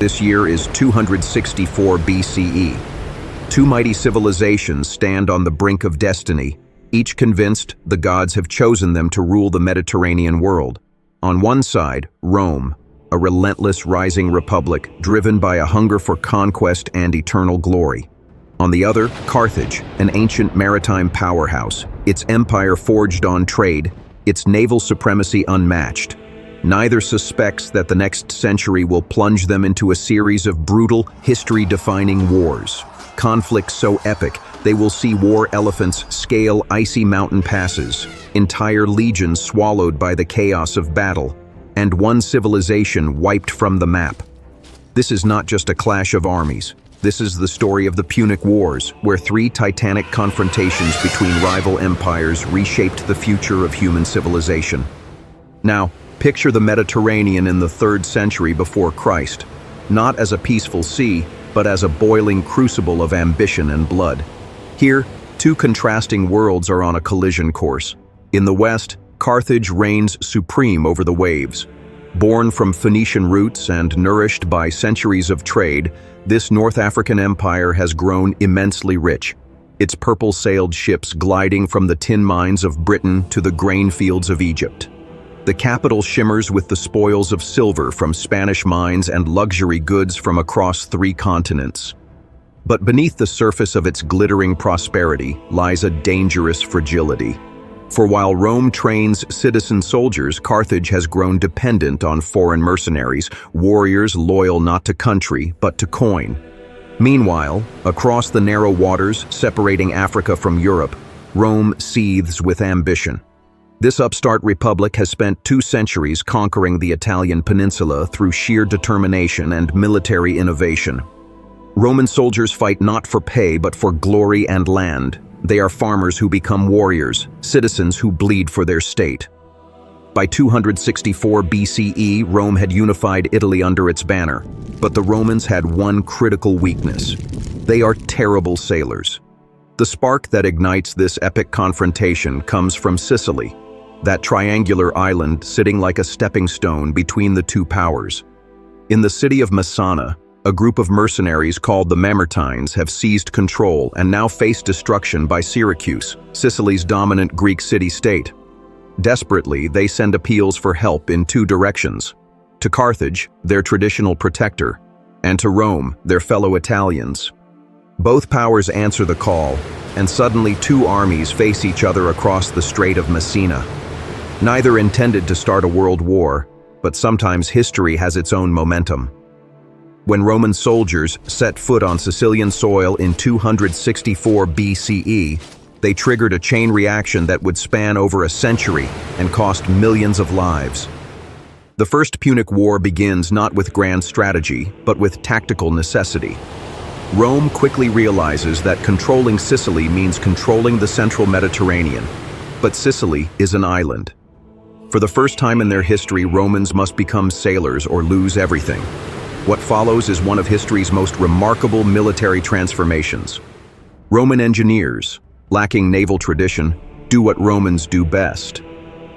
This year is 264 BCE. Two mighty civilizations stand on the brink of destiny, each convinced the gods have chosen them to rule the Mediterranean world. On one side, Rome, a relentless rising republic driven by a hunger for conquest and eternal glory. On the other, Carthage, an ancient maritime powerhouse, its empire forged on trade, its naval supremacy unmatched. Neither suspects that the next century will plunge them into a series of brutal, history-defining wars. Conflicts so epic, they will see war elephants scale icy mountain passes, entire legions swallowed by the chaos of battle, and one civilization wiped from the map. This is not just a clash of armies. This is the story of the Punic Wars, where three titanic confrontations between rival empires reshaped the future of human civilization. Now, picture the Mediterranean in the 3rd century before Christ, not as a peaceful sea, but as a boiling crucible of ambition and blood. Here, two contrasting worlds are on a collision course. In the west, Carthage reigns supreme over the waves. Born from Phoenician roots and nourished by centuries of trade, this North African empire has grown immensely rich, its purple-sailed ships gliding from the tin mines of Britain to the grain fields of Egypt. The capital shimmers with the spoils of silver from Spanish mines and luxury goods from across 3 continents. But beneath the surface of its glittering prosperity lies a dangerous fragility. For while Rome trains citizen soldiers, Carthage has grown dependent on foreign mercenaries, warriors loyal not to country, but to coin. Meanwhile, across the narrow waters separating Africa from Europe, Rome seethes with ambition. This upstart republic has spent 2 centuries conquering the Italian peninsula through sheer determination and military innovation. Roman soldiers fight not for pay but for glory and land. They are farmers who become warriors, citizens who bleed for their state. By 264 BCE, Rome had unified Italy under its banner, but the Romans had one critical weakness. They are terrible sailors. The spark that ignites this epic confrontation comes from Sicily, that triangular island sitting like a stepping stone between the 2 powers. In the city of Messana, a group of mercenaries called the Mamertines have seized control and now face destruction by Syracuse, Sicily's dominant Greek city-state. Desperately, they send appeals for help in 2 directions: to Carthage, their traditional protector, and to Rome, their fellow Italians. Both powers answer the call, and suddenly 2 armies face each other across the Strait of Messina. Neither intended to start a world war, but sometimes history has its own momentum. When Roman soldiers set foot on Sicilian soil in 264 BCE, they triggered a chain reaction that would span over a century and cost millions of lives. The First Punic War begins not with grand strategy, but with tactical necessity. Rome quickly realizes that controlling Sicily means controlling the central Mediterranean, but Sicily is an island. For the first time in their history, Romans must become sailors or lose everything. What follows is one of history's most remarkable military transformations. Roman engineers, lacking naval tradition, do what Romans do best.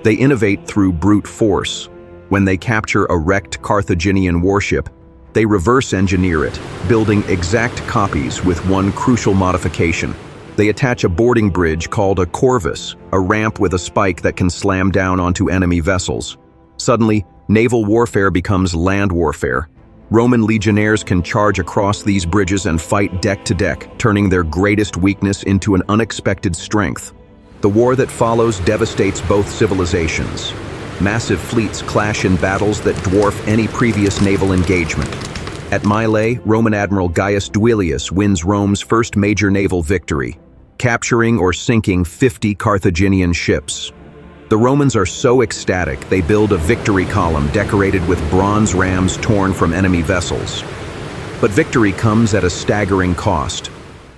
They innovate through brute force. When they capture a wrecked Carthaginian warship, they reverse engineer it, building exact copies with one crucial modification. They attach a boarding bridge called a Corvus, a ramp with a spike that can slam down onto enemy vessels. Suddenly, naval warfare becomes land warfare. Roman legionnaires can charge across these bridges and fight deck to deck, turning their greatest weakness into an unexpected strength. The war that follows devastates both civilizations. Massive fleets clash in battles that dwarf any previous naval engagement. At Mylae, Roman Admiral Gaius Duilius wins Rome's first major naval victory, capturing or sinking 50 Carthaginian ships. The Romans are so ecstatic they build a victory column decorated with bronze rams torn from enemy vessels. But victory comes at a staggering cost.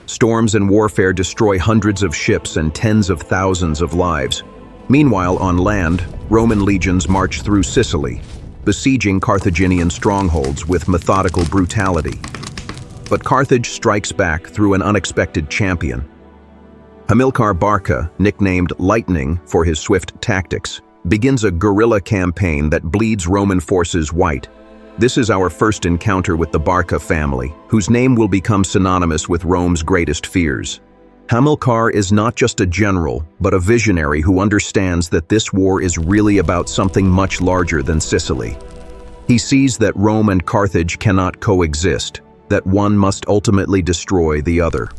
Storms and warfare destroy hundreds of ships and tens of thousands of lives. Meanwhile, on land, Roman legions march through Sicily, besieging Carthaginian strongholds with methodical brutality. But Carthage strikes back through an unexpected champion. Hamilcar Barca, nicknamed Lightning for his swift tactics, begins a guerrilla campaign that bleeds Roman forces white. This is our first encounter with the Barca family, whose name will become synonymous with Rome's greatest fears. Hamilcar is not just a general, but a visionary who understands that this war is really about something much larger than Sicily. He sees that Rome and Carthage cannot coexist, that one must ultimately destroy the other.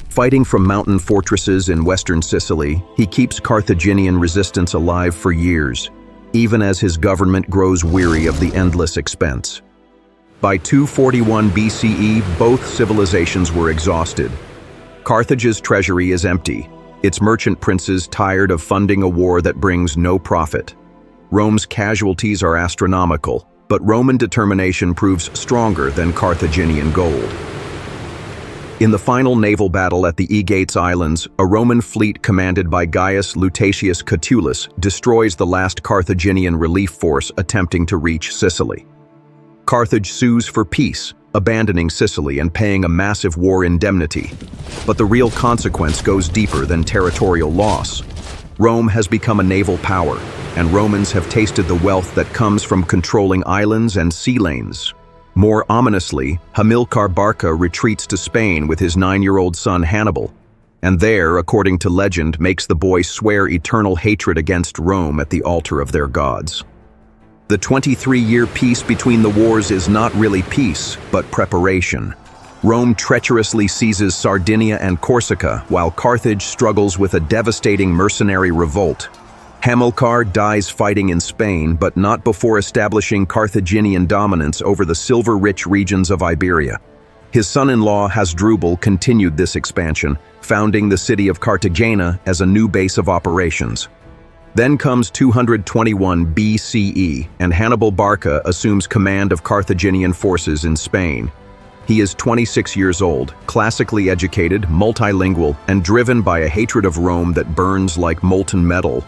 Fighting from mountain fortresses in western Sicily, he keeps Carthaginian resistance alive for years, even as his government grows weary of the endless expense. By 241 BCE, both civilizations were exhausted. Carthage's treasury is empty, its merchant princes tired of funding a war that brings no profit. Rome's casualties are astronomical, but Roman determination proves stronger than Carthaginian gold. In the final naval battle at the Aegates Islands, a Roman fleet commanded by Gaius Lutatius Catulus destroys the last Carthaginian relief force attempting to reach Sicily. Carthage sues for peace, abandoning Sicily and paying a massive war indemnity. But the real consequence goes deeper than territorial loss. Rome has become a naval power, and Romans have tasted the wealth that comes from controlling islands and sea lanes. More ominously, Hamilcar Barca retreats to Spain with his 9-year-old son Hannibal, and there, according to legend, makes the boy swear eternal hatred against Rome at the altar of their gods. The 23-year peace between the wars is not really peace, but preparation. Rome treacherously seizes Sardinia and Corsica, while Carthage struggles with a devastating mercenary revolt. Hamilcar dies fighting in Spain, but not before establishing Carthaginian dominance over the silver-rich regions of Iberia. His son-in-law Hasdrubal continued this expansion, founding the city of Cartagena as a new base of operations. Then comes 221 BCE, and Hannibal Barca assumes command of Carthaginian forces in Spain. He is 26 years old, classically educated, multilingual, and driven by a hatred of Rome that burns like molten metal.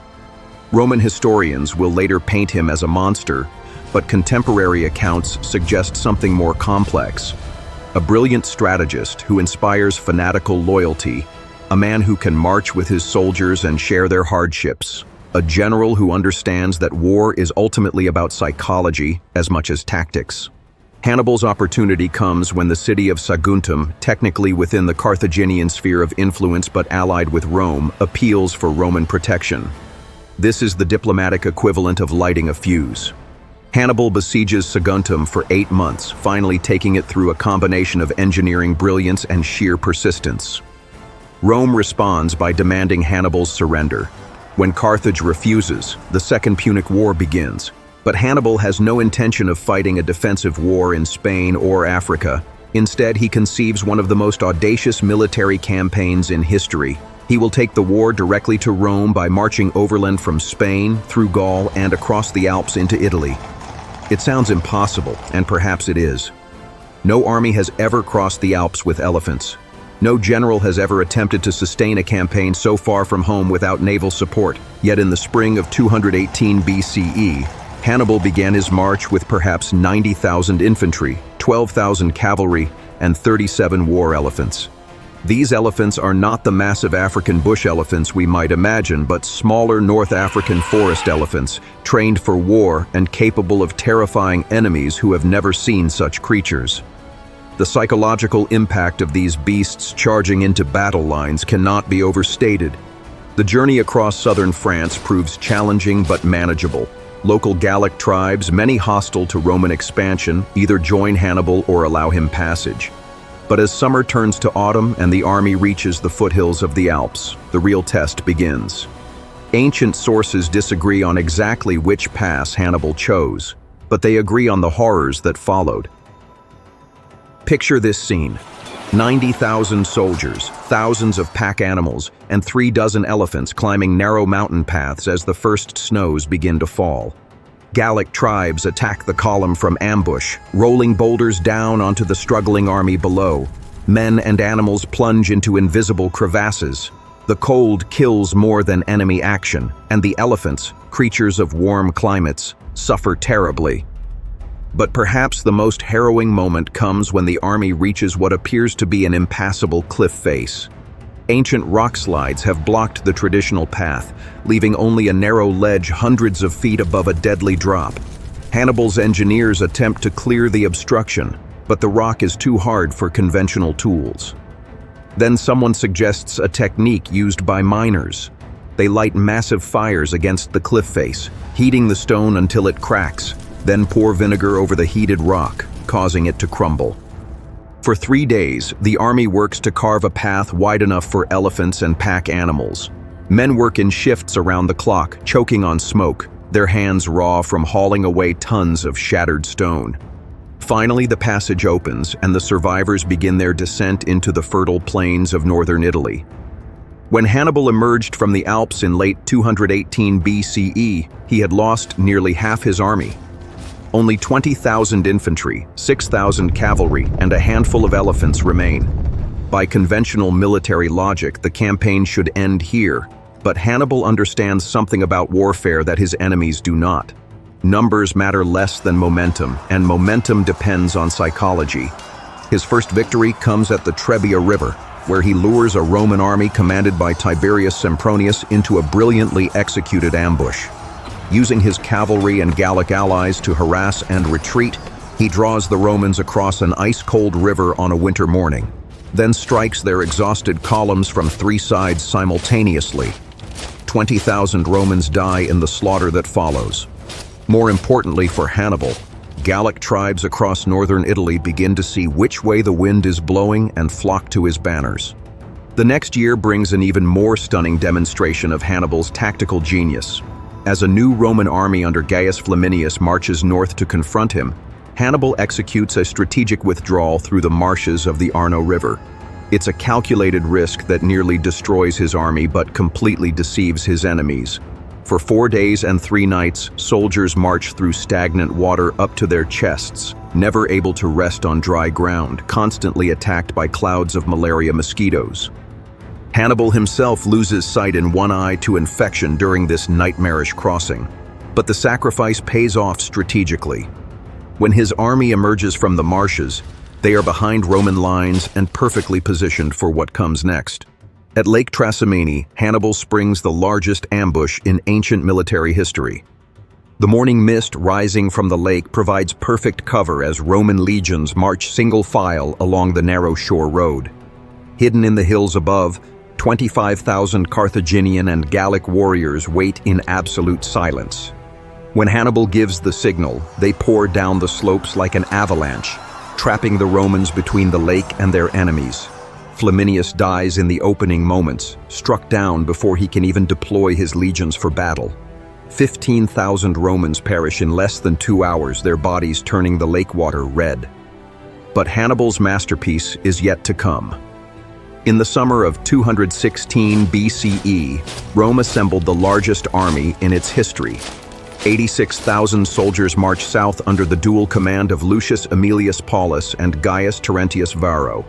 Roman historians will later paint him as a monster, but contemporary accounts suggest something more complex. A brilliant strategist who inspires fanatical loyalty, a man who can march with his soldiers and share their hardships, a general who understands that war is ultimately about psychology as much as tactics. Hannibal's opportunity comes when the city of Saguntum, technically within the Carthaginian sphere of influence but allied with Rome, appeals for Roman protection. This is the diplomatic equivalent of lighting a fuse. Hannibal besieges Saguntum for 8 months, finally taking it through a combination of engineering brilliance and sheer persistence. Rome responds by demanding Hannibal's surrender. When Carthage refuses, the Second Punic War begins. But Hannibal has no intention of fighting a defensive war in Spain or Africa. Instead, he conceives one of the most audacious military campaigns in history. He will take the war directly to Rome by marching overland from Spain, through Gaul, and across the Alps into Italy. It sounds impossible, and perhaps it is. No army has ever crossed the Alps with elephants. No general has ever attempted to sustain a campaign so far from home without naval support. Yet in the spring of 218 BCE, Hannibal began his march with perhaps 90,000 infantry, 12,000 cavalry, and 37 war elephants. These elephants are not the massive African bush elephants we might imagine, but smaller North African forest elephants, trained for war and capable of terrifying enemies who have never seen such creatures. The psychological impact of these beasts charging into battle lines cannot be overstated. The journey across southern France proves challenging but manageable. Local Gallic tribes, many hostile to Roman expansion, either join Hannibal or allow him passage. But as summer turns to autumn and the army reaches the foothills of the Alps, the real test begins. Ancient sources disagree on exactly which pass Hannibal chose, but they agree on the horrors that followed. Picture this scene: 90,000 soldiers, thousands of pack animals, and 36 elephants climbing narrow mountain paths as the first snows begin to fall. Gallic tribes attack the column from ambush, rolling boulders down onto the struggling army below. Men and animals plunge into invisible crevasses. The cold kills more than enemy action, and the elephants, creatures of warm climates, suffer terribly. But perhaps the most harrowing moment comes when the army reaches what appears to be an impassable cliff face. Ancient rock slides have blocked the traditional path, leaving only a narrow ledge hundreds of feet above a deadly drop. Hannibal's engineers attempt to clear the obstruction, but the rock is too hard for conventional tools. Then someone suggests a technique used by miners. They light massive fires against the cliff face, heating the stone until it cracks, then pour vinegar over the heated rock, causing it to crumble. For 3 days, the army works to carve a path wide enough for elephants and pack animals. Men work in shifts around the clock, choking on smoke, their hands raw from hauling away tons of shattered stone. Finally, the passage opens, and the survivors begin their descent into the fertile plains of northern Italy. When Hannibal emerged from the Alps in late 218 BCE, he had lost nearly half his army. Only 20,000 infantry, 6,000 cavalry, and a handful of elephants remain. By conventional military logic, the campaign should end here, but Hannibal understands something about warfare that his enemies do not. Numbers matter less than momentum, and momentum depends on psychology. His first victory comes at the Trebia River, where he lures a Roman army commanded by Tiberius Sempronius into a brilliantly executed ambush. Using his cavalry and Gallic allies to harass and retreat, he draws the Romans across an ice-cold river on a winter morning, then strikes their exhausted columns from 3 sides simultaneously. 20,000 Romans die in the slaughter that follows. More importantly for Hannibal, Gallic tribes across northern Italy begin to see which way the wind is blowing and flock to his banners. The next year brings an even more stunning demonstration of Hannibal's tactical genius. As a new Roman army under Gaius Flaminius marches north to confront him, Hannibal executes a strategic withdrawal through the marshes of the Arno River. It's a calculated risk that nearly destroys his army but completely deceives his enemies. For 4 days and 3 nights, soldiers march through stagnant water up to their chests, never able to rest on dry ground, constantly attacked by clouds of malaria mosquitoes. Hannibal himself loses sight in one eye to infection during this nightmarish crossing, but the sacrifice pays off strategically. When his army emerges from the marshes, they are behind Roman lines and perfectly positioned for what comes next. At Lake Trasimene, Hannibal springs the largest ambush in ancient military history. The morning mist rising from the lake provides perfect cover as Roman legions march single file along the narrow shore road. Hidden in the hills above, 25,000 Carthaginian and Gallic warriors wait in absolute silence. When Hannibal gives the signal, they pour down the slopes like an avalanche, trapping the Romans between the lake and their enemies. Flaminius dies in the opening moments, struck down before he can even deploy his legions for battle. 15,000 Romans perish in less than 2 hours, their bodies turning the lake water red. But Hannibal's masterpiece is yet to come. In the summer of 216 BCE, Rome assembled the largest army in its history. 86,000 soldiers marched south under the dual command of Lucius Aemilius Paulus and Gaius Terentius Varro.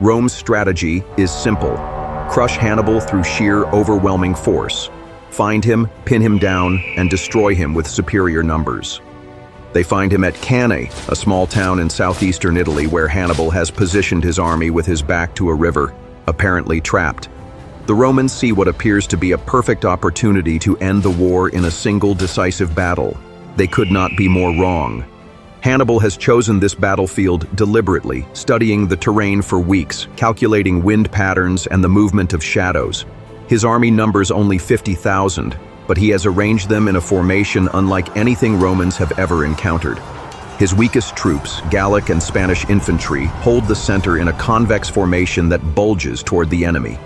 Rome's strategy is simple: crush Hannibal through sheer, overwhelming force. Find him, pin him down, and destroy him with superior numbers. They find him at Cannae, a small town in southeastern Italy where Hannibal has positioned his army with his back to a river, apparently trapped. The Romans see what appears to be a perfect opportunity to end the war in a single decisive battle. They could not be more wrong. Hannibal has chosen this battlefield deliberately, studying the terrain for weeks, calculating wind patterns and the movement of shadows. His army numbers only 50,000, but he has arranged them in a formation unlike anything Romans have ever encountered. His weakest troops, Gallic and Spanish infantry, hold the center in a convex formation that bulges toward the enemy.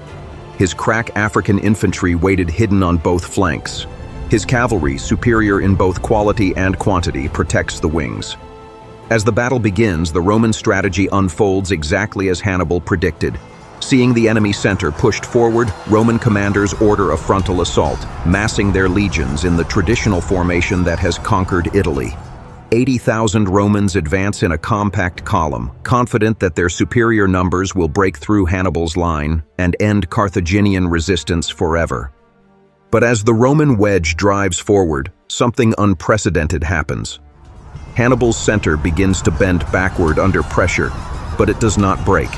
His crack African infantry waited hidden on both flanks. His cavalry, superior in both quality and quantity, protects the wings. As the battle begins, the Roman strategy unfolds exactly as Hannibal predicted. Seeing the enemy center pushed forward, Roman commanders order a frontal assault, massing their legions in the traditional formation that has conquered Italy. 80,000 Romans advance in a compact column, confident that their superior numbers will break through Hannibal's line and end Carthaginian resistance forever. But as the Roman wedge drives forward, something unprecedented happens. Hannibal's center begins to bend backward under pressure, but it does not break.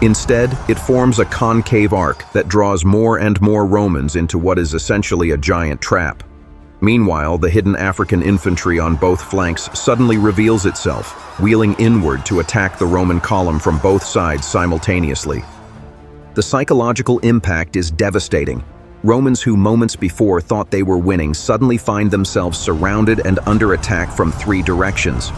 Instead, it forms a concave arc that draws more and more Romans into what is essentially a giant trap. Meanwhile, the hidden African infantry on both flanks suddenly reveals itself, wheeling inward to attack the Roman column from both sides simultaneously. The psychological impact is devastating. Romans who moments before thought they were winning suddenly find themselves surrounded and under attack from three directions.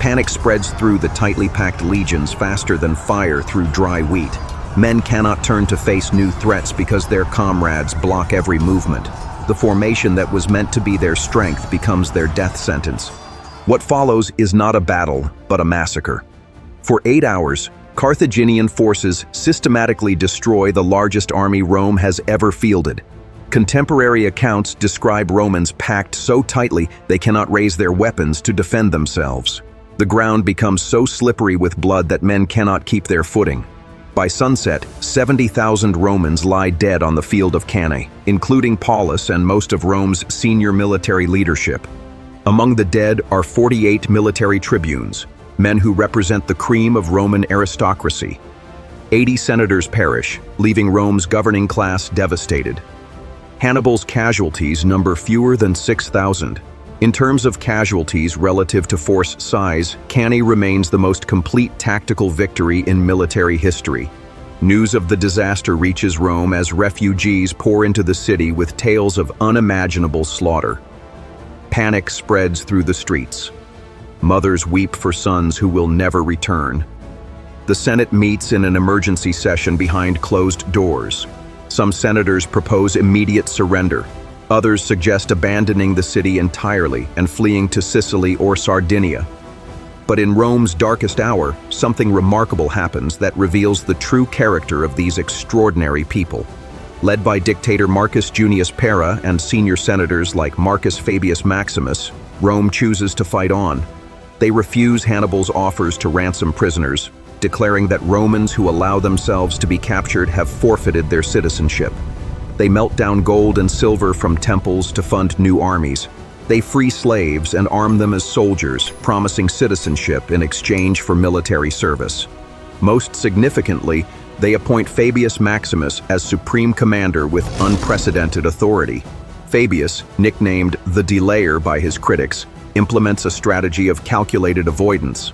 Panic spreads through the tightly packed legions faster than fire through dry wheat. Men cannot turn to face new threats because their comrades block every movement. The formation that was meant to be their strength becomes their death sentence. What follows is not a battle, but a massacre. For 8 hours, Carthaginian forces systematically destroy the largest army Rome has ever fielded. Contemporary accounts describe Romans packed so tightly they cannot raise their weapons to defend themselves. The ground becomes so slippery with blood that men cannot keep their footing. By sunset, 70,000 Romans lie dead on the field of Cannae, including Paulus and most of Rome's senior military leadership. Among the dead are 48 military tribunes, men who represent the cream of Roman aristocracy. 80 senators perish, leaving Rome's governing class devastated. Hannibal's casualties number fewer than 6,000. In terms of casualties relative to force size, Cannae remains the most complete tactical victory in military history. News of the disaster reaches Rome as refugees pour into the city with tales of unimaginable slaughter. Panic spreads through the streets. Mothers weep for sons who will never return. The Senate meets in an emergency session behind closed doors. Some senators propose immediate surrender. Others suggest abandoning the city entirely and fleeing to Sicily or Sardinia. But in Rome's darkest hour, something remarkable happens that reveals the true character of these extraordinary people. Led by dictator Marcus Junius Pera and senior senators like Marcus Fabius Maximus, Rome chooses to fight on. They refuse Hannibal's offers to ransom prisoners, declaring that Romans who allow themselves to be captured have forfeited their citizenship. They melt down gold and silver from temples to fund new armies. They free slaves and arm them as soldiers, promising citizenship in exchange for military service. Most significantly, they appoint Fabius Maximus as supreme commander with unprecedented authority. Fabius, nicknamed the Delayer by his critics, implements a strategy of calculated avoidance.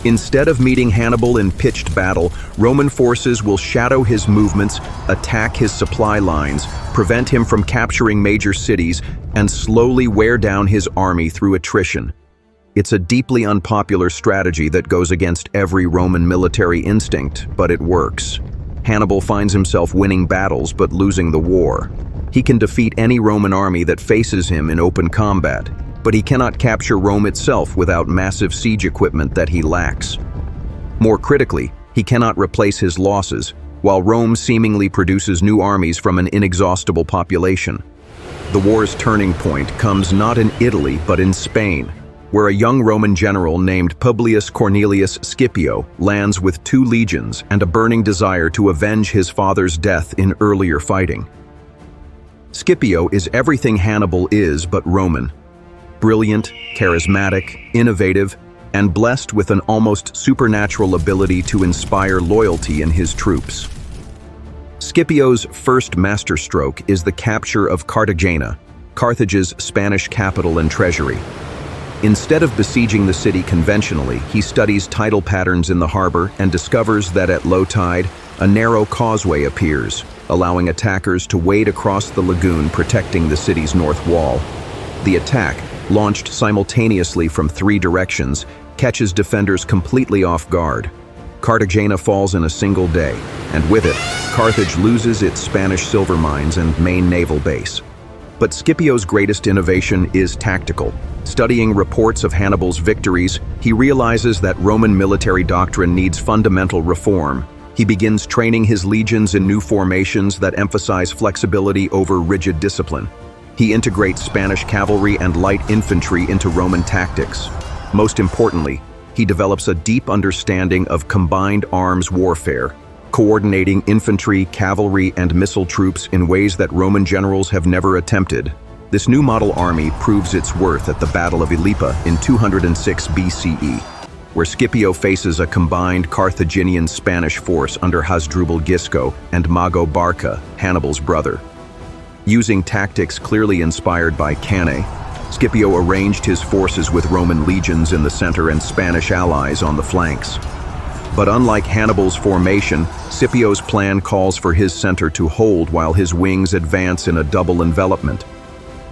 Instead of meeting Hannibal in pitched battle, Roman forces will shadow his movements, attack his supply lines, prevent him from capturing major cities, and slowly wear down his army through attrition. It's a deeply unpopular strategy that goes against every Roman military instinct, but it works. Hannibal finds himself winning battles but losing the war. He can defeat any Roman army that faces him in open combat, but he cannot capture Rome itself without massive siege equipment that he lacks. More critically, he cannot replace his losses, while Rome seemingly produces new armies from an inexhaustible population. The war's turning point comes not in Italy but in Spain, where a young Roman general named Publius Cornelius Scipio lands with 2 legions and a burning desire to avenge his father's death in earlier fighting. Scipio is everything Hannibal is but Roman. Brilliant, charismatic, innovative, and blessed with an almost supernatural ability to inspire loyalty in his troops. Scipio's first masterstroke is the capture of Cartagena, Carthage's Spanish capital and treasury. Instead of besieging the city conventionally, he studies tidal patterns in the harbor and discovers that at low tide, a narrow causeway appears, allowing attackers to wade across the lagoon, protecting the city's north wall. The attack, launched simultaneously from 3 directions, catches defenders completely off guard. Cartagena falls in a single day, and with it, Carthage loses its Spanish silver mines and main naval base. But Scipio's greatest innovation is tactical. Studying reports of Hannibal's victories, he realizes that Roman military doctrine needs fundamental reform. He begins training his legions in new formations that emphasize flexibility over rigid discipline. He integrates Spanish cavalry and light infantry into Roman tactics. Most importantly, he develops a deep understanding of combined arms warfare, coordinating infantry, cavalry, and missile troops in ways that Roman generals have never attempted. This new model army proves its worth at the Battle of Ilipa in 206 BCE, where Scipio faces a combined Carthaginian-Spanish force under Hasdrubal Gisco and Mago Barca, Hannibal's brother. Using tactics clearly inspired by Cannae, Scipio arranged his forces with Roman legions in the center and Spanish allies on the flanks. But unlike Hannibal's formation, Scipio's plan calls for his center to hold while his wings advance in a double envelopment.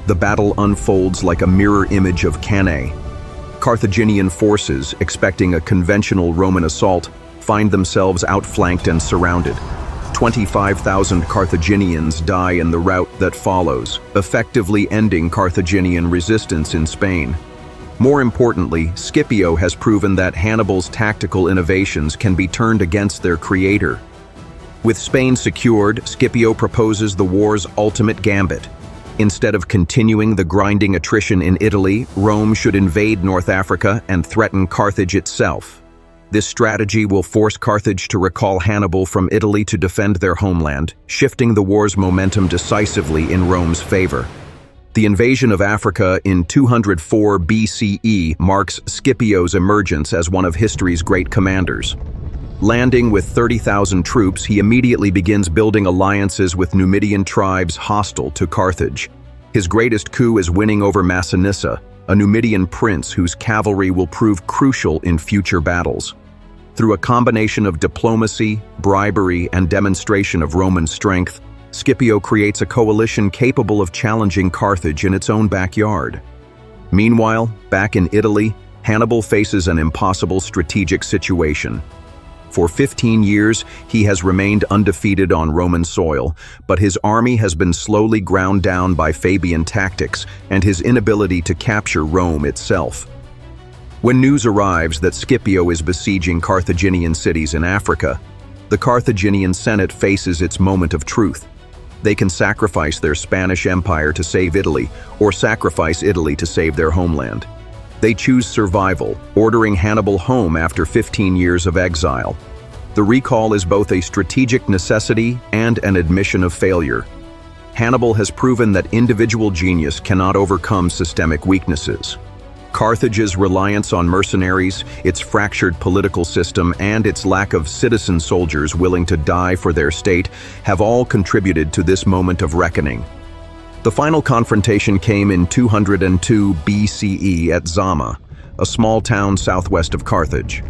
The battle unfolds like a mirror image of Cannae. Carthaginian forces, expecting a conventional Roman assault, find themselves outflanked and surrounded. 25,000 Carthaginians die in the rout that follows, effectively ending Carthaginian resistance in Spain. More importantly, Scipio has proven that Hannibal's tactical innovations can be turned against their creator. With Spain secured, Scipio proposes the war's ultimate gambit. Instead of continuing the grinding attrition in Italy, Rome should invade North Africa and threaten Carthage itself. This strategy will force Carthage to recall Hannibal from Italy to defend their homeland, shifting the war's momentum decisively in Rome's favor. The invasion of Africa in 204 BCE marks Scipio's emergence as one of history's great commanders. Landing with 30,000 troops, he immediately begins building alliances with Numidian tribes hostile to Carthage. His greatest coup is winning over Messana, a Numidian prince whose cavalry will prove crucial in future battles. Through a combination of diplomacy, bribery, and demonstration of Roman strength, Scipio creates a coalition capable of challenging Carthage in its own backyard. Meanwhile, back in Italy, Hannibal faces an impossible strategic situation. For 15 years, he has remained undefeated on Roman soil, but his army has been slowly ground down by Fabian tactics and his inability to capture Rome itself. When news arrives that Scipio is besieging Carthaginian cities in Africa, the Carthaginian Senate faces its moment of truth. They can sacrifice their Spanish empire to save Italy, or sacrifice Italy to save their homeland. They choose survival, ordering Hannibal home after 15 years of exile. The recall is both a strategic necessity and an admission of failure. Hannibal has proven that individual genius cannot overcome systemic weaknesses. Carthage's reliance on mercenaries, its fractured political system, and its lack of citizen soldiers willing to die for their state have all contributed to this moment of reckoning. The final confrontation came in 202 BCE at Zama, a small town southwest of Carthage.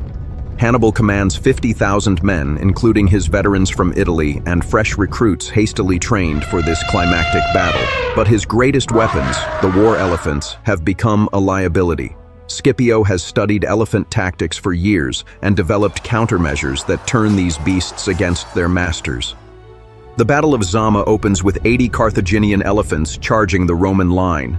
Hannibal commands 50,000 men, including his veterans from Italy and fresh recruits hastily trained for this climactic battle. But his greatest weapons, the war elephants, have become a liability. Scipio has studied elephant tactics for years and developed countermeasures that turn these beasts against their masters. The Battle of Zama opens with 80 Carthaginian elephants charging the Roman line.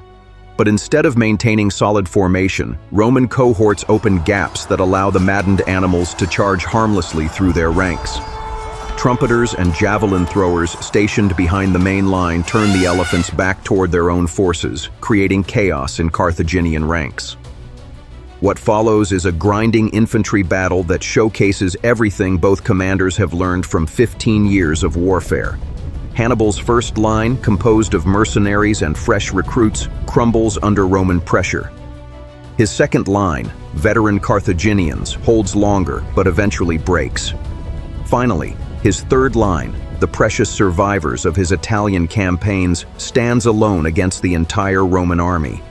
But instead of maintaining solid formation, Roman cohorts open gaps that allow the maddened animals to charge harmlessly through their ranks. Trumpeters and javelin throwers stationed behind the main line turn the elephants back toward their own forces, creating chaos in Carthaginian ranks. What follows is a grinding infantry battle that showcases everything both commanders have learned from 15 years of warfare. Hannibal's first line, composed of mercenaries and fresh recruits, crumbles under Roman pressure. His second line, veteran Carthaginians, holds longer but eventually breaks. Finally, his third line, the precious survivors of his Italian campaigns, stands alone against the entire Roman army.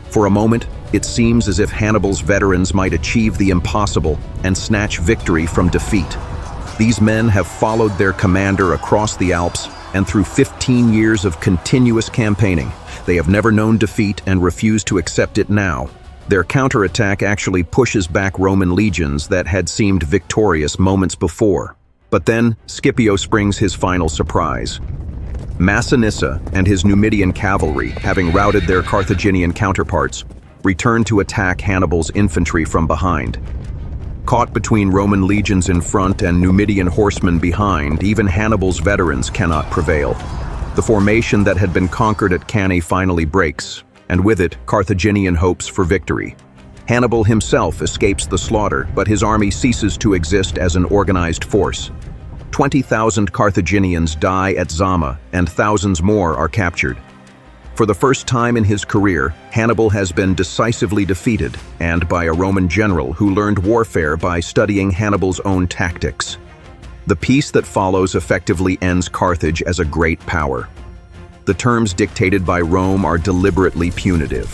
For a moment, it seems as if Hannibal's veterans might achieve the impossible and snatch victory from defeat. These men have followed their commander across the Alps, and through 15 years of continuous campaigning, they have never known defeat and refuse to accept it now. Their counterattack actually pushes back Roman legions that had seemed victorious moments before. But then, Scipio springs his final surprise. Messana and his Numidian cavalry, having routed their Carthaginian counterparts, return to attack Hannibal's infantry from behind. Caught between Roman legions in front and Numidian horsemen behind, even Hannibal's veterans cannot prevail. The formation that had been conquered at Cannae finally breaks, and with it, Carthaginian hopes for victory. Hannibal himself escapes the slaughter, but his army ceases to exist as an organized force. 20,000 Carthaginians die at Zama, and thousands more are captured. For the first time in his career, Hannibal has been decisively defeated, and by a Roman general who learned warfare by studying Hannibal's own tactics. The peace that follows effectively ends Carthage as a great power. The terms dictated by Rome are deliberately punitive.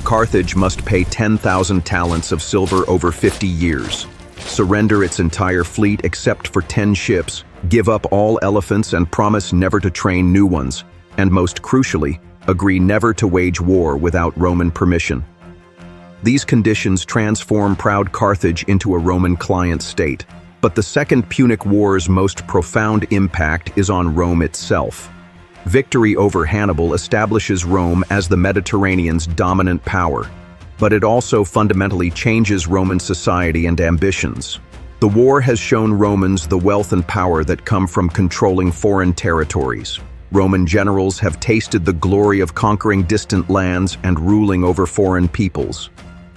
Carthage must pay 10,000 talents of silver over 50 years, surrender its entire fleet except for 10 ships, give up all elephants and promise never to train new ones, and most crucially, agree never to wage war without Roman permission. These conditions transform proud Carthage into a Roman client state. But the Second Punic War's most profound impact is on Rome itself. Victory over Hannibal establishes Rome as the Mediterranean's dominant power, but it also fundamentally changes Roman society and ambitions. The war has shown Romans the wealth and power that come from controlling foreign territories. Roman generals have tasted the glory of conquering distant lands and ruling over foreign peoples.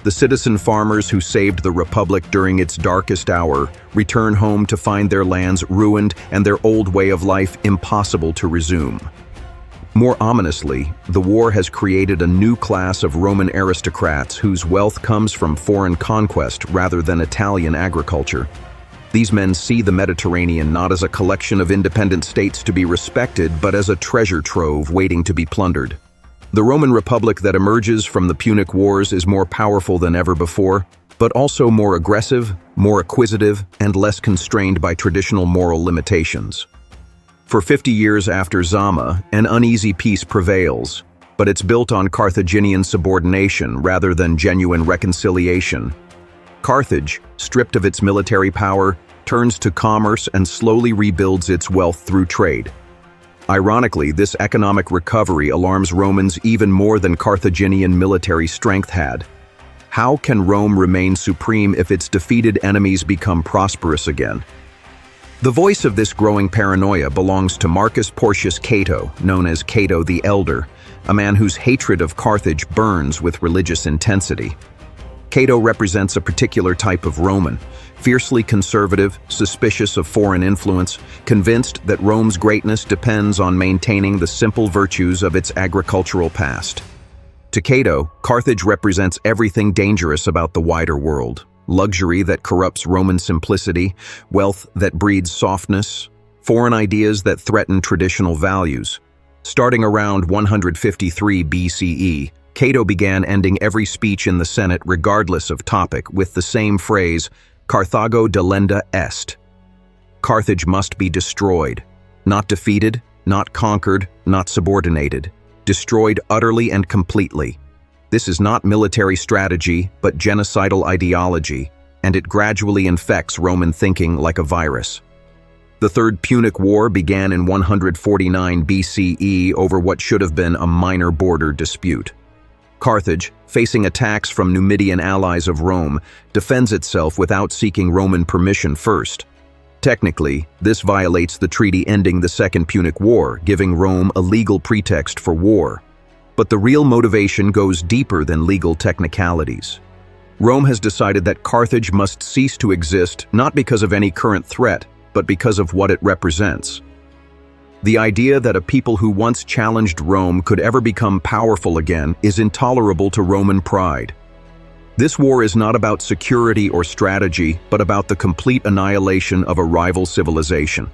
The citizen farmers who saved the Republic during its darkest hour return home to find their lands ruined and their old way of life impossible to resume. More ominously, the war has created a new class of Roman aristocrats whose wealth comes from foreign conquest rather than Italian agriculture. These men see the Mediterranean not as a collection of independent states to be respected, but as a treasure trove waiting to be plundered. The Roman Republic that emerges from the Punic Wars is more powerful than ever before, but also more aggressive, more acquisitive, and less constrained by traditional moral limitations. For 50 years after Zama, an uneasy peace prevails, but it's built on Carthaginian subordination rather than genuine reconciliation. Carthage, stripped of its military power, turns to commerce and slowly rebuilds its wealth through trade. Ironically, this economic recovery alarms Romans even more than Carthaginian military strength had. How can Rome remain supreme if its defeated enemies become prosperous again? The voice of this growing paranoia belongs to Marcus Porcius Cato, known as Cato the Elder, a man whose hatred of Carthage burns with religious intensity. Cato represents a particular type of Roman, fiercely conservative, suspicious of foreign influence, convinced that Rome's greatness depends on maintaining the simple virtues of its agricultural past. To Cato, Carthage represents everything dangerous about the wider world: luxury that corrupts Roman simplicity, wealth that breeds softness, foreign ideas that threaten traditional values. Starting around 153 BCE, Cato began ending every speech in the Senate regardless of topic with the same phrase, Carthago delenda est. Carthage must be destroyed, not defeated, not conquered, not subordinated, destroyed utterly and completely. This is not military strategy, but genocidal ideology, and it gradually infects Roman thinking like a virus. The Third Punic War began in 149 BCE over what should have been a minor border dispute. Carthage, facing attacks from Numidian allies of Rome, defends itself without seeking Roman permission first. Technically, this violates the treaty ending the Second Punic War, giving Rome a legal pretext for war. But the real motivation goes deeper than legal technicalities. Rome has decided that Carthage must cease to exist not because of any current threat, but because of what it represents. The idea that a people who once challenged Rome could ever become powerful again is intolerable to Roman pride. This war is not about security or strategy, but about the complete annihilation of a rival civilization.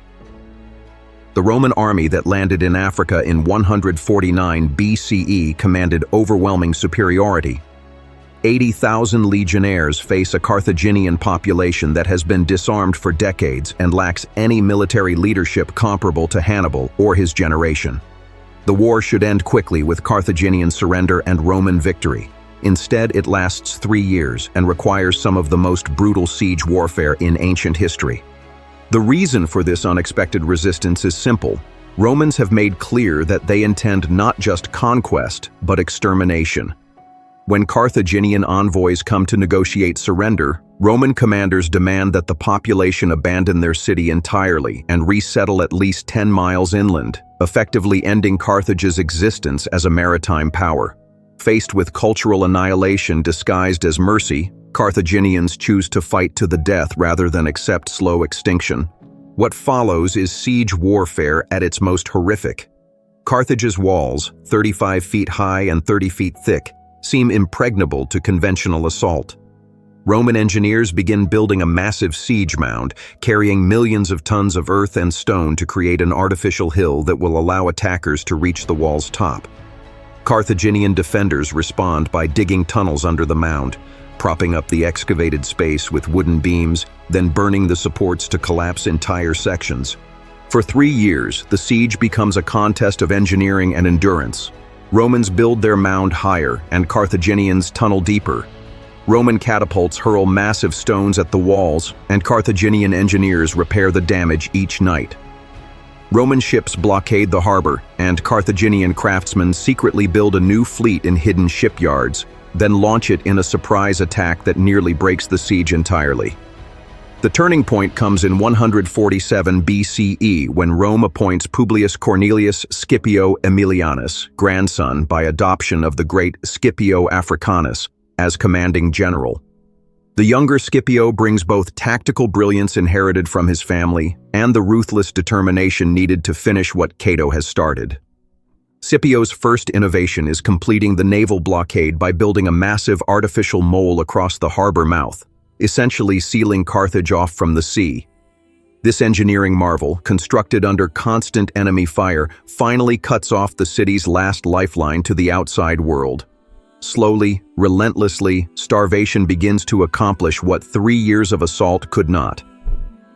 The Roman army that landed in Africa in 149 BCE commanded overwhelming superiority. 80,000 legionnaires face a Carthaginian population that has been disarmed for decades and lacks any military leadership comparable to Hannibal or his generation. The war should end quickly with Carthaginian surrender and Roman victory. Instead, it lasts 3 years and requires some of the most brutal siege warfare in ancient history. The reason for this unexpected resistance is simple. Romans have made clear that they intend not just conquest, but extermination. When Carthaginian envoys come to negotiate surrender, Roman commanders demand that the population abandon their city entirely and resettle at least 10 miles inland, effectively ending Carthage's existence as a maritime power. Faced with cultural annihilation disguised as mercy, Carthaginians choose to fight to the death rather than accept slow extinction. What follows is siege warfare at its most horrific. Carthage's walls, 35 feet high and 30 feet thick, seem impregnable to conventional assault. Roman engineers begin building a massive siege mound, carrying millions of tons of earth and stone to create an artificial hill that will allow attackers to reach the wall's top. Carthaginian defenders respond by digging tunnels under the mound, propping up the excavated space with wooden beams, then burning the supports to collapse entire sections. For 3 years, the siege becomes a contest of engineering and endurance. Romans build their mound higher, and Carthaginians tunnel deeper. Roman catapults hurl massive stones at the walls, and Carthaginian engineers repair the damage each night. Roman ships blockade the harbor, and Carthaginian craftsmen secretly build a new fleet in hidden shipyards, then launch it in a surprise attack that nearly breaks the siege entirely. The turning point comes in 147 BCE when Rome appoints Publius Cornelius Scipio Aemilianus, grandson by adoption of the great Scipio Africanus, as commanding general. The younger Scipio brings both tactical brilliance inherited from his family and the ruthless determination needed to finish what Cato has started. Scipio's first innovation is completing the naval blockade by building a massive artificial mole across the harbor mouth, essentially sealing Carthage off from the sea. This engineering marvel, constructed under constant enemy fire, finally cuts off the city's last lifeline to the outside world. Slowly, relentlessly, starvation begins to accomplish what 3 years of assault could not.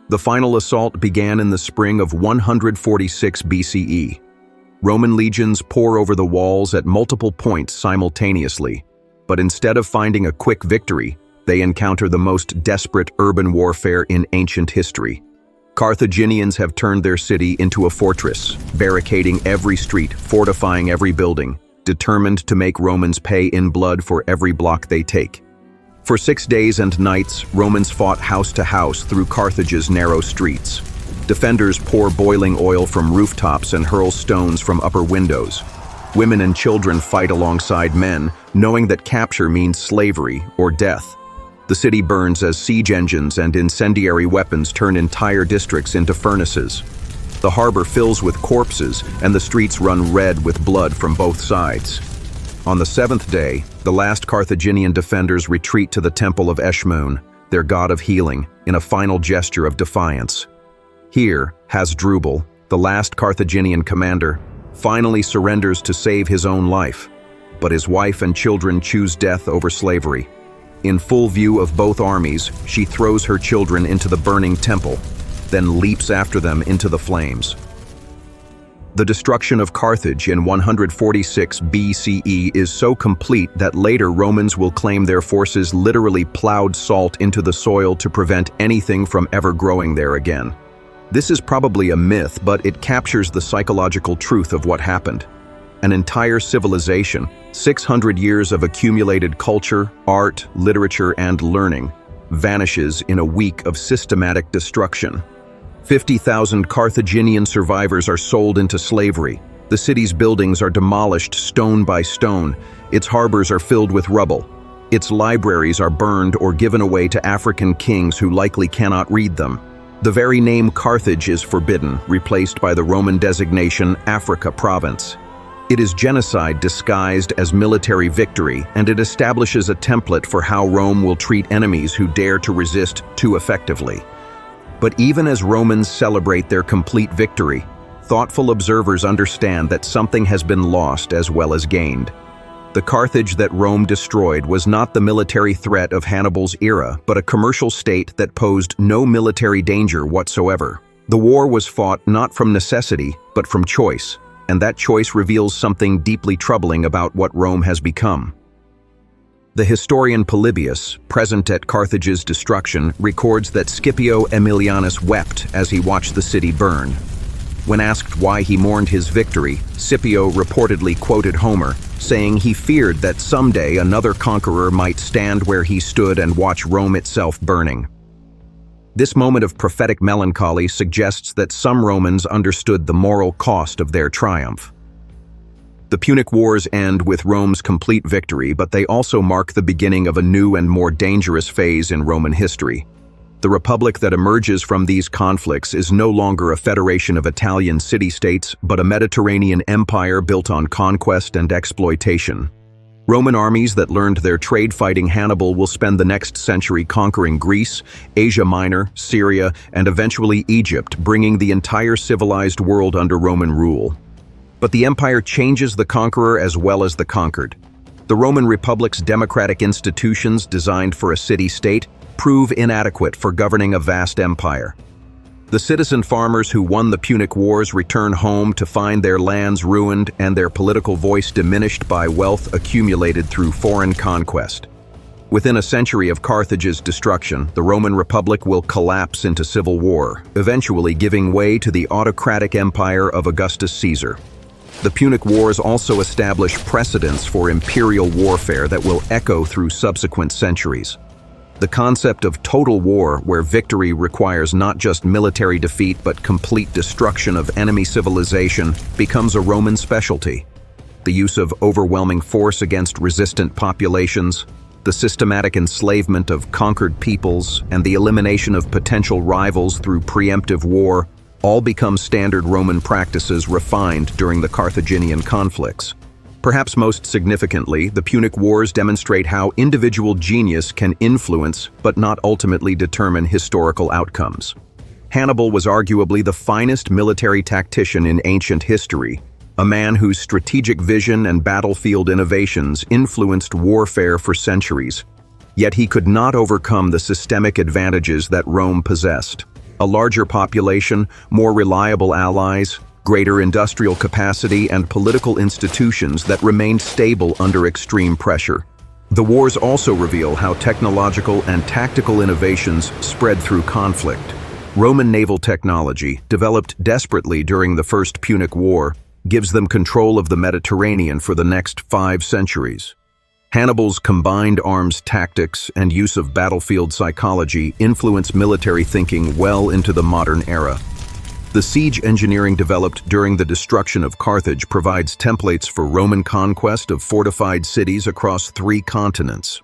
The final assault began in the spring of 146 BCE. Roman legions pour over the walls at multiple points simultaneously, but instead of finding a quick victory, they encounter the most desperate urban warfare in ancient history. Carthaginians have turned their city into a fortress, barricading every street, fortifying every building, determined to make Romans pay in blood for every block they take. For 6 days and nights, Romans fought house to house through Carthage's narrow streets. Defenders pour boiling oil from rooftops and hurl stones from upper windows. Women and children fight alongside men, knowing that capture means slavery or death. The city burns as siege engines and incendiary weapons turn entire districts into furnaces. The harbor fills with corpses, and the streets run red with blood from both sides. On the 7th day, the last Carthaginian defenders retreat to the temple of Eshmun, their god of healing, in a final gesture of defiance. Here, Hasdrubal, the last Carthaginian commander, finally surrenders to save his own life, but his wife and children choose death over slavery. In full view of both armies, she throws her children into the burning temple, then leaps after them into the flames. The destruction of Carthage in 146 BCE is so complete that later Romans will claim their forces literally plowed salt into the soil to prevent anything from ever growing there again. This is probably a myth, but it captures the psychological truth of what happened. An entire civilization, 600 years of accumulated culture, art, literature, and learning, vanishes in a week of systematic destruction. 50,000 Carthaginian survivors are sold into slavery. The city's buildings are demolished stone by stone. Its harbors are filled with rubble. Its libraries are burned or given away to African kings who likely cannot read them. The very name Carthage is forbidden, replaced by the Roman designation Africa Province. It is genocide disguised as military victory, and it establishes a template for how Rome will treat enemies who dare to resist too effectively. But even as Romans celebrate their complete victory, thoughtful observers understand that something has been lost as well as gained. The Carthage that Rome destroyed was not the military threat of Hannibal's era, but a commercial state that posed no military danger whatsoever. The war was fought not from necessity, but from choice, and that choice reveals something deeply troubling about what Rome has become. The historian Polybius, present at Carthage's destruction, records that Scipio Aemilianus wept as he watched the city burn. When asked why he mourned his victory, Scipio reportedly quoted Homer, saying he feared that someday another conqueror might stand where he stood and watch Rome itself burning. This moment of prophetic melancholy suggests that some Romans understood the moral cost of their triumph. The Punic Wars end with Rome's complete victory, but they also mark the beginning of a new and more dangerous phase in Roman history. The republic that emerges from these conflicts is no longer a federation of Italian city-states, but a Mediterranean empire built on conquest and exploitation. Roman armies that learned their trade fighting Hannibal will spend the next century conquering Greece, Asia Minor, Syria, and eventually Egypt, bringing the entire civilized world under Roman rule. But the empire changes the conqueror as well as the conquered. The Roman Republic's democratic institutions, designed for a city-state, prove inadequate for governing a vast empire. The citizen farmers who won the Punic Wars return home to find their lands ruined and their political voice diminished by wealth accumulated through foreign conquest. Within a century of Carthage's destruction, the Roman Republic will collapse into civil war, eventually giving way to the autocratic empire of Augustus Caesar. The Punic Wars also establish precedents for imperial warfare that will echo through subsequent centuries. The concept of total war, where victory requires not just military defeat but complete destruction of enemy civilization, becomes a Roman specialty. The use of overwhelming force against resistant populations, the systematic enslavement of conquered peoples, and the elimination of potential rivals through preemptive war all become standard Roman practices refined during the Carthaginian conflicts. Perhaps most significantly, the Punic Wars demonstrate how individual genius can influence but not ultimately determine historical outcomes. Hannibal was arguably the finest military tactician in ancient history, a man whose strategic vision and battlefield innovations influenced warfare for centuries. Yet he could not overcome the systemic advantages that Rome possessed: a larger population, more reliable allies, greater industrial capacity, and political institutions that remained stable under extreme pressure. The wars also reveal how technological and tactical innovations spread through conflict. Roman naval technology, developed desperately during the First Punic War, gives them control of the Mediterranean for the next 5 centuries. Hannibal's combined arms tactics and use of battlefield psychology influence military thinking well into the modern era. The siege engineering developed during the destruction of Carthage provides templates for Roman conquest of fortified cities across 3 continents.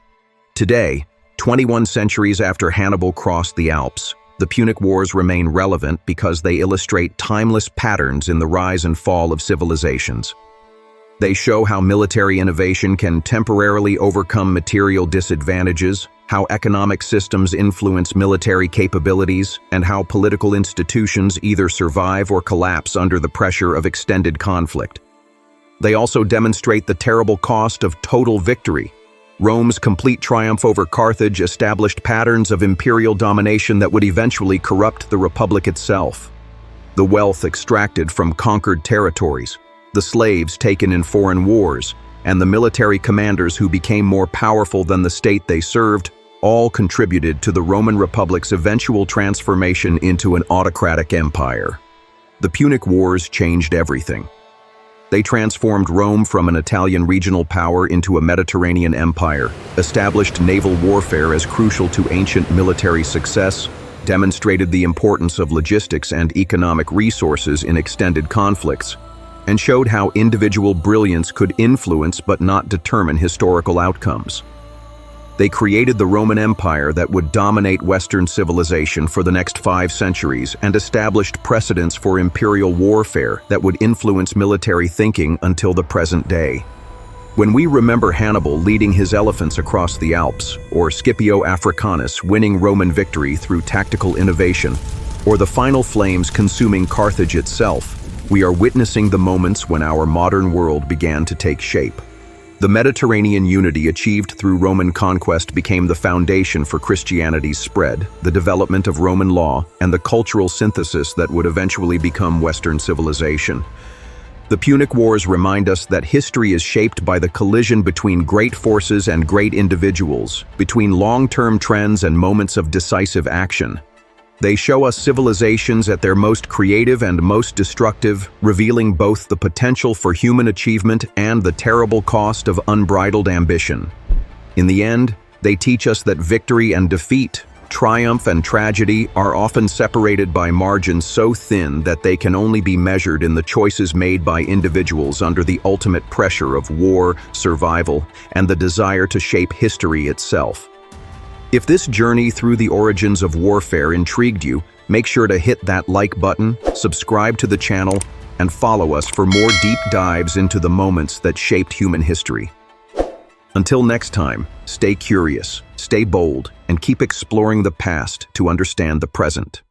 Today, 21 centuries after Hannibal crossed the Alps, the Punic Wars remain relevant because they illustrate timeless patterns in the rise and fall of civilizations. They show how military innovation can temporarily overcome material disadvantages, how economic systems influence military capabilities, and how political institutions either survive or collapse under the pressure of extended conflict. They also demonstrate the terrible cost of total victory. Rome's complete triumph over Carthage established patterns of imperial domination that would eventually corrupt the Republic itself. The wealth extracted from conquered territories, the slaves taken in foreign wars, and the military commanders who became more powerful than the state they served all contributed to the Roman Republic's eventual transformation into an autocratic empire. The Punic Wars changed everything. They transformed Rome from an Italian regional power into a Mediterranean empire, established naval warfare as crucial to ancient military success, demonstrated the importance of logistics and economic resources in extended conflicts, and showed how individual brilliance could influence but not determine historical outcomes. They created the Roman Empire that would dominate Western civilization for the next 5 centuries and established precedents for imperial warfare that would influence military thinking until the present day. When we remember Hannibal leading his elephants across the Alps, or Scipio Africanus winning Roman victory through tactical innovation, or the final flames consuming Carthage itself, we are witnessing the moments when our modern world began to take shape. The Mediterranean unity achieved through Roman conquest became the foundation for Christianity's spread, the development of Roman law, and the cultural synthesis that would eventually become Western civilization. The Punic Wars remind us that history is shaped by the collision between great forces and great individuals, between long-term trends and moments of decisive action. They show us civilizations at their most creative and most destructive, revealing both the potential for human achievement and the terrible cost of unbridled ambition. In the end, they teach us that victory and defeat, triumph and tragedy are often separated by margins so thin that they can only be measured in the choices made by individuals under the ultimate pressure of war, survival, and the desire to shape history itself. If this journey through the origins of warfare intrigued you, make sure to hit that like button, subscribe to the channel, and follow us for more deep dives into the moments that shaped human history. Until next time, stay curious, stay bold, and keep exploring the past to understand the present.